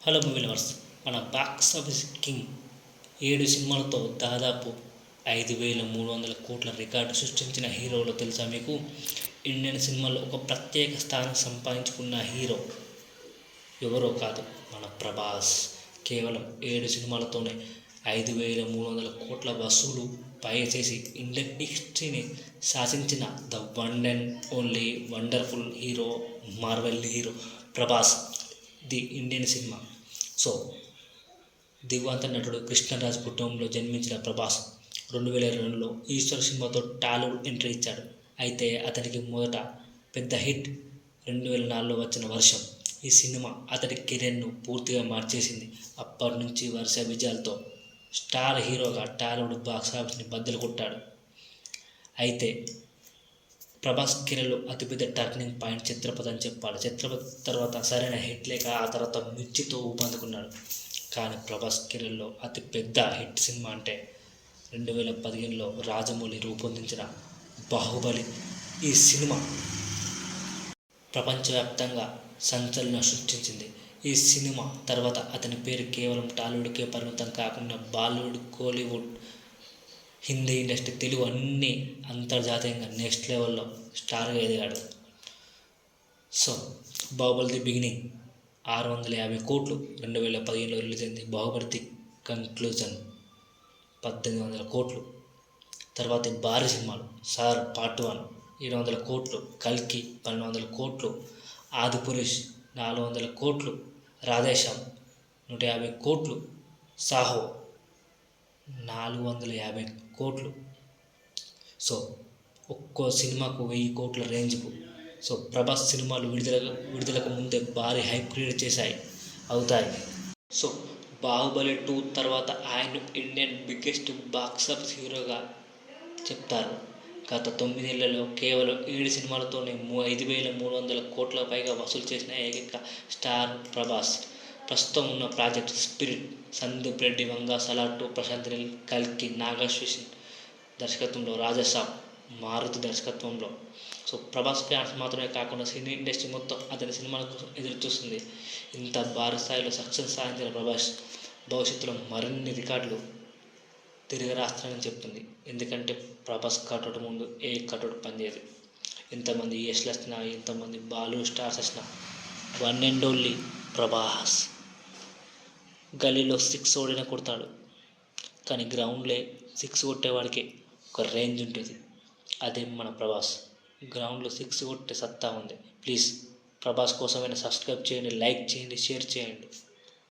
Hello movie lovers. మన box office king 7 సినిమాలతో దాదాపు 5,300 కోట్ల రికార్డు సృష్టించిన హీరోలు తెలుసా మీకు? ఇండియన్ సినిమాలో ఒక ప్రత్యేక స్థానం సంపాదించుకున్న హీరో ఎవరో కాదు, మన ప్రభాస్. కేవలం 7 సినిమాలతోనే 5,300 కోట్ల వసూలు పై చేసి ఇండియన్ హిస్టరీని శాసించిన the one and only wonderful hero, Marvel hero Prabhas. The Indian cinema. So దివంగత నటుడు కృష్ణరాజ్ కుటుంబంలో జన్మించిన ప్రభాస్ 2002లో ఈశ్వర్ సినిమాతో టాలీవుడ్ ఎంట్రీ ఇచ్చాడు. అయితే అతనికి మొదట పెద్ద హిట్ 2004లో వచ్చిన వర్షం. ఈ సినిమా అతడి కెరీర్ను పూర్తిగా మార్చేసింది. అప్పటి నుంచి వరుస విజయాలతో స్టార్ హీరోగా టాలీవుడ్ బాక్స్ ఆఫీస్ని బద్దలు కొట్టాడు. అయితే ప్రభాస్ కెరీర్లో అతిపెద్ద టర్నింగ్ పాయింట్ చిత్రపథం అని చెప్పాలి. చిత్రపథం తర్వాత సరైన హిట్ లేక ఆ తర్వాత మిర్చితో ఊపందుకున్నాడు. కానీ ప్రభాస్ కెరీర్లో అతిపెద్ద హిట్ సినిమా అంటే 2015లో రాజమౌళి రూపొందించిన బాహుబలి. ఈ సినిమా ప్రపంచవ్యాప్తంగా సంచలనం సృష్టించింది. ఈ సినిమా తర్వాత అతని పేరు కేవలం టాలీవుడ్కే పరిమితం కాకుండా బాలీవుడ్, కోలీవుడ్, హిందీ ఇండస్ట్రీ, తెలుగు అన్నీ అంతర్జాతీయంగా నెక్స్ట్ లెవెల్లో స్టార్గా ఎదిగాడు. సో బాహుబలి ది బిగినింగ్ 650 కోట్లు 2015లో రిలీజ్ అయింది. బాహుబలి ది కంక్లూజన్ 1800 కోట్లు. తర్వాత భారీ సినిమాలు సార్ పార్ట్ 1 700 కోట్లు, కల్కి 1200 కోట్లు, ఆదిపురుష్ 400 కోట్లు, రాధేశ్యామ్ 150 కోట్లు, సాహో 450 కోట్లు. సో ఒక్కో సినిమాకు 1000 కోట్ల రేంజ్కు. సో ప్రభాస్ సినిమాలు విడుదలకు ముందే భారీ హైప్ క్రియేట్ అవుతాయి. సో బాహుబలి 2 తర్వాత ఆయన ఇండియన్ బిగ్గెస్ట్ బాక్స్ ఆఫీస్ హీరోగా చెప్తారు. గత 9 ఏళ్లలో కేవలం 7 సినిమాలతోనే 5,300 కోట్ల పైగా వసూలు చేసిన ఏకైక స్టార్ ప్రభాస్. ప్రస్తుతం ఉన్న ప్రాజెక్ట్ స్పిరిట్, సందీప్ రెడ్డి వంగ, సలార్ 2, ప్రశాంత్ నీల్, కల్కి, నాగశ్విన్ దర్శకత్వంలో, రాజసాబ్, మారుతి దర్శకత్వంలో. సో ప్రభాస్ ఫ్యాన్స్ మాత్రమే కాకుండా సినీ ఇండస్ట్రీ మొత్తం అతని సినిమాల కోసం ఎదురు చూస్తుంది. ఇంత భారీ స్థాయిలో సక్సెస్ సాధించిన ప్రభాస్ భవిష్యత్తులో మరిన్ని రికార్డులు తిరగరాస్తానని చెప్తుంది. ఎందుకంటే ప్రభాస్ కటౌట్ ముందు ఏ కటౌట్ పనిచేయదు. ఎంతమంది యష్లు వచ్చినా, ఎంతమంది బాలీవుడ్ స్టార్స్ వచ్చినా, వన్ అండ్ ఓన్లీ ప్రభాస్. గలీలో 6 ఓడినా కొడతాడు, కానీ గ్రౌండ్లో 6 కొట్టేవాడికి ఒక రేంజ్ ఉంటుంది. అదే మన ప్రభాస్. గ్రౌండ్లో 6 కొట్టే సత్తా ఉంది. ప్లీజ్ ప్రభాస్ కోసమైనా సబ్స్క్రైబ్ చేయండి, లైక్ చేయండి, షేర్ చేయండి.